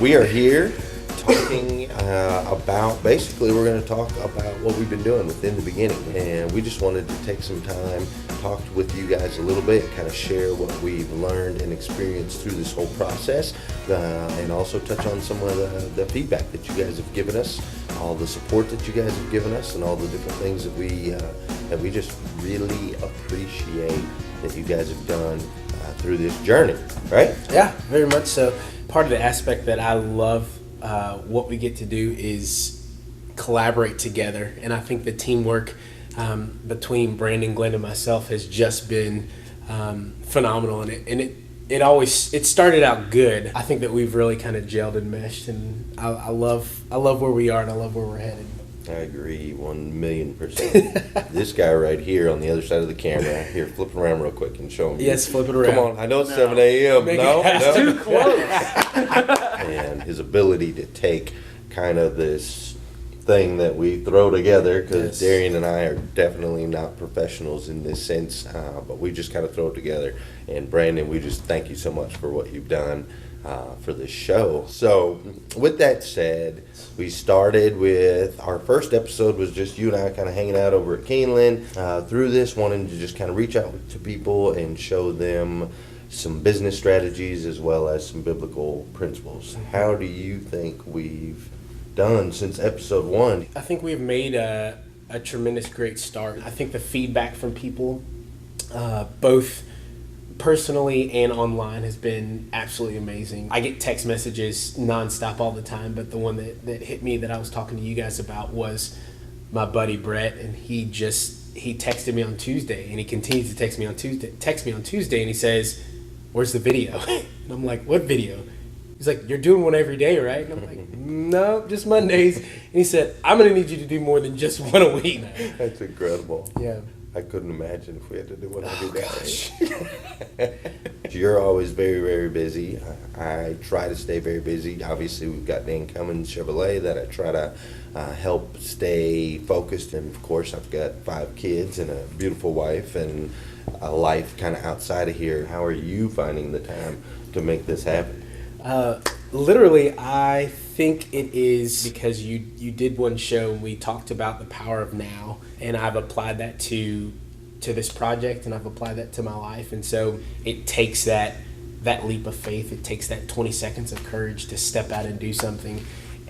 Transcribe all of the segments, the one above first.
We are here talking about, basically we're going to talk about what we've been doing within the beginning, and we just wanted to take some time, talk with you guys a little bit, kind of share what we've learned and experienced through this whole process, and also touch on some of the feedback that you guys have given us, all the support that you guys have given us, and all the different things that we just really appreciate that you guys have done through this journey, right? Yeah, very much so. Part of the aspect that I love what we get to do is collaborate together, and I think the teamwork between Brandon, Glenn, and myself has just been phenomenal, and it started out good. I think that we've really kind of gelled and meshed, and I love where we are, and I love where we're headed. I agree 1,000,000%. This guy right here on the other side of the camera, here, flip it around real quick and show him. Yes, flip it around. Come on, I know it's 7 a.m. No, too close. And his ability to take kind of this thing that we throw together, because Darian and I are definitely not professionals in this sense, but we just kind of throw it together. And Brandon, we just thank you so much for what you've done for this show. So with that said, we started with our first episode was just you and I kind of hanging out over at Keeneland. Through this, wanting to just kind of reach out to people and show them some business strategies as well as some biblical principles. How do you think we've done since episode 1? I think we've made a tremendous great start. I think the feedback from people, both personally and online, has been absolutely amazing. I get text messages nonstop all the time, but the one that hit me that I was talking to you guys about was my buddy Brett, and he texted me on Tuesday, and he continues to text me on Tuesday, and he says, "Where's the video?" And I'm like, "What video?" He's like, "You're doing one every day, right?" And I'm like, "No, just Mondays." And he said, "I'm going to need you to do more than just one a week." That's incredible. Yeah. I couldn't imagine if we had to do one every day. You're always very, very busy. I try to stay very busy. Obviously, we've got Dan Cummins Chevrolet that I try to help stay focused. And, of course, I've got 5 kids and a beautiful wife and a life kind of outside of here. How are you finding the time to make this happen? Literally, I think it is because you did one show and we talked about the power of now, and I've applied that to this project, and I've applied that to my life. And so it takes that leap of faith. It takes that 20 seconds of courage to step out and do something.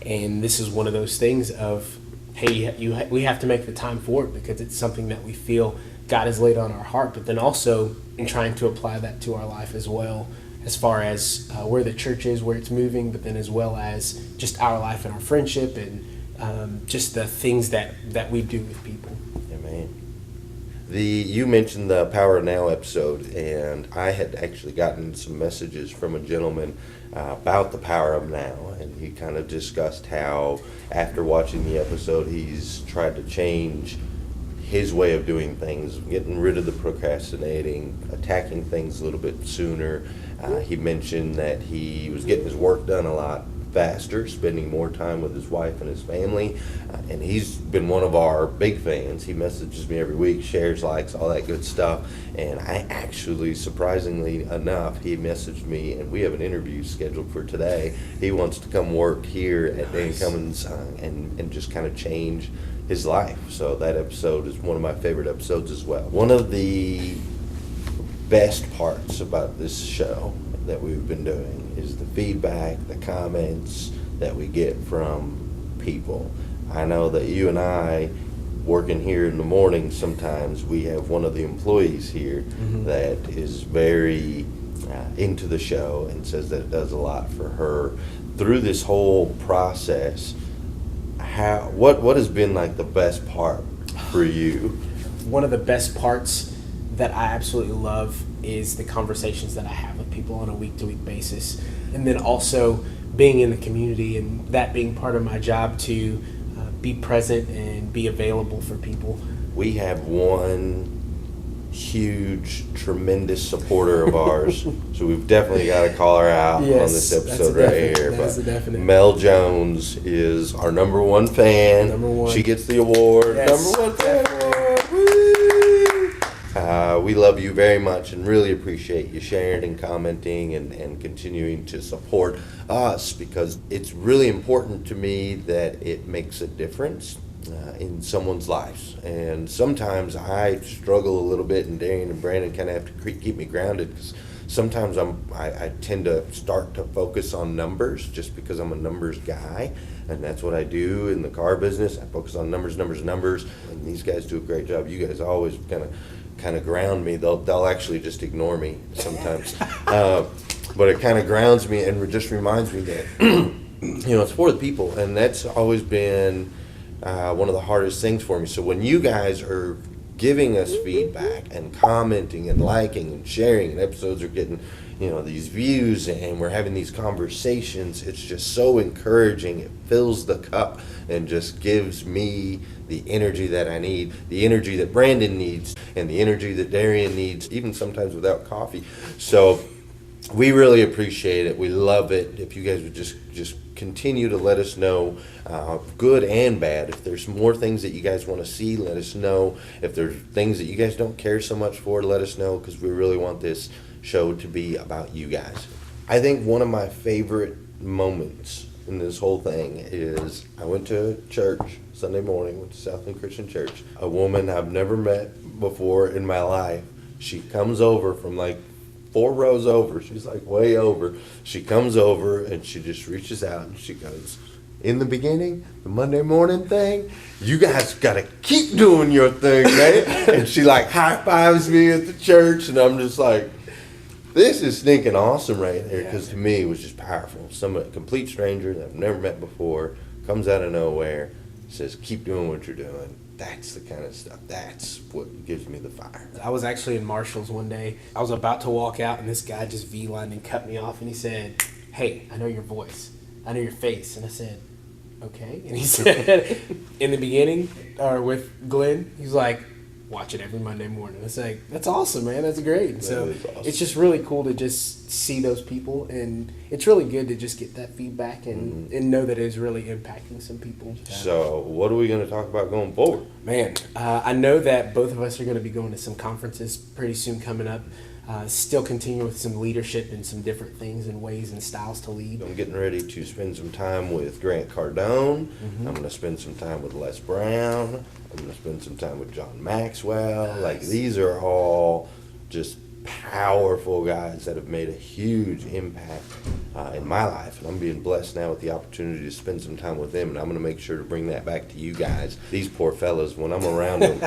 And this is one of those things of, hey, we have to make the time for it because it's something that we feel God has laid on our heart, but then also in trying to apply that to our life as well, as far as where the church is, where it's moving, but then as well as just our life and our friendship and just the things that we do with people. Amen. You mentioned the Power of Now episode, and I had actually gotten some messages from a gentleman about the power of now, and he kind of discussed how after watching the episode he's tried to change his way of doing things, getting rid of the procrastinating, attacking things a little bit sooner. He mentioned that he was getting his work done a lot faster, spending more time with his wife and his family, and he's been one of our big fans. He messages me every week, shares, likes, all that good stuff, and I actually, surprisingly enough, he messaged me, and we have an interview scheduled for today. He wants to come work here at Dan Cummins and just kind of change his life. So that episode is one of my favorite episodes as well. One of the best parts about this show that we've been doing is the feedback, the comments that we get from people. I know that you and I, working here in the morning, sometimes we have one of the employees here that is very into the show and says that it does a lot for her. Through this whole process, what has been like the best part for you? One of the best parts that I absolutely love is the conversations that I have with people on a week-to-week basis, and then also being in the community and that being part of my job to be present and be available for people. We have one huge, tremendous supporter of ours, so we've definitely got to call her out on this episode right here. But Mel Jones is our number one fan. Number one. She gets the award. Yes. Number one fan award. Woo! we love you very much and really appreciate you sharing and commenting and continuing to support us, because it's really important to me that it makes a difference in someone's lives. And sometimes I struggle a little bit, and Darian and Brandon kind of have to keep me grounded, because sometimes I tend to start to focus on numbers just because I'm a numbers guy, and that's what I do in the car business. I focus on numbers, and these guys do a great job. You guys always kind of ground me. They'll actually just ignore me sometimes, but it kind of grounds me and just reminds me that it's for the people, and that's always been one of the hardest things for me. So when you guys are giving us feedback and commenting and liking and sharing, and episodes are getting these views, and we're having these conversations, it's just so encouraging. It fills the cup and just gives me the energy that I need, the energy that Brandon needs, and the energy that Darian needs, even sometimes without coffee. So we really appreciate it. We love it. If you guys would just continue to let us know, good and bad. If there's more things that you guys want to see, let us know. If there's things that you guys don't care so much for, let us know, because we really want this show to be about you guys. I think one of my favorite moments in this whole thing is I went to church Sunday morning, went to Southland Christian Church. A woman I've never met before in my life, she comes over from like 4 rows over. She's like way over. She comes over and she just reaches out and she goes, "In the beginning, the Monday morning thing, you guys got to keep doing your thing, man." And she like high fives me at the church, and I'm just like, this is stinking awesome right there, because to me it was just powerful. Some complete stranger that I've never met before comes out of nowhere, says, "Keep doing what you're doing." That's the kind of stuff. That's what gives me the fire. I was actually in Marshall's one day. I was about to walk out, and this guy just V-lined and cut me off, and he said, "Hey, I know your voice. I know your face." And I said, "Okay." And he said, "In the beginning, or with Glenn," he's like, "Watch it every Monday morning." It's like, that's awesome, man. That's great. And so awesome. It's just really cool to just see those people, and it's really good to just get that feedback and know that it is really impacting some people. So what are we going to talk about going forward? Man, I know that both of us are going to be going to some conferences pretty soon coming up. Still continue with some leadership and some different things and ways and styles to lead. I'm getting ready to spend some time with Grant Cardone. I'm going to spend some time with Les Brown. I'm going to spend some time with John Maxwell. Nice. Like, these are all just powerful guys that have made a huge impact in my life, and I'm being blessed now with the opportunity to spend some time with them, and I'm going to make sure to bring that back to you guys. These poor fellas, when I'm around them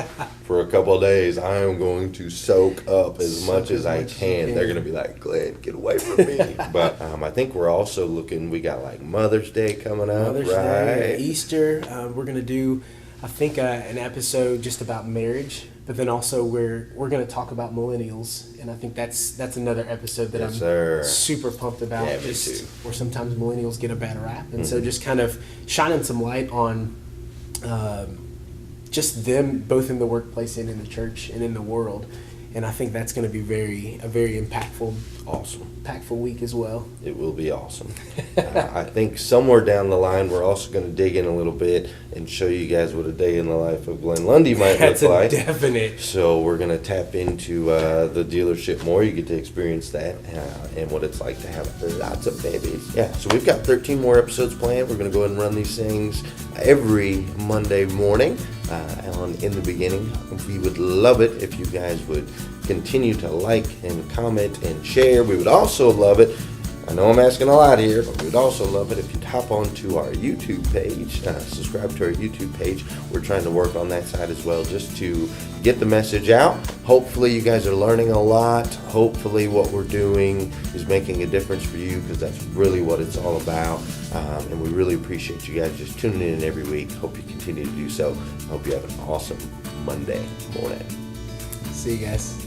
for a couple of days, I am going to soak up as much as I can. They're going to be like, "Glenn, get away from me." But I think we're also looking, we got like Mother's Day coming up, Mother's Day, Easter. We're going to do, I think, an episode just about marriage, but then also we're going to talk about millennials, and I think that's another episode that I'm super pumped about. Yeah, me too. Where sometimes millennials get a bad rap, and so just kind of shining some light on just them, both in the workplace and in the church and in the world. And I think that's going to be a very impactful week as well. It will be awesome. I think somewhere down the line, we're also going to dig in a little bit and show you guys what a day in the life of Glenn Lundy might look like. That's definite. So we're going to tap into the dealership more. You get to experience that and what it's like to have lots of babies. Yeah, so we've got 13 more episodes planned. We're going to go ahead and run these things every Monday morning. In the beginning, we would love it if you guys would continue to like and comment and share. We would also love it, I know I'm asking a lot here, but we'd also love it if you'd hop onto our YouTube page, subscribe to our YouTube page. We're trying to work on that side as well, just to get the message out. Hopefully you guys are learning a lot. Hopefully what we're doing is making a difference for you, because that's really what it's all about. And we really appreciate you guys just tuning in every week. Hope you continue to do so. Hope you have an awesome Monday morning. See you guys.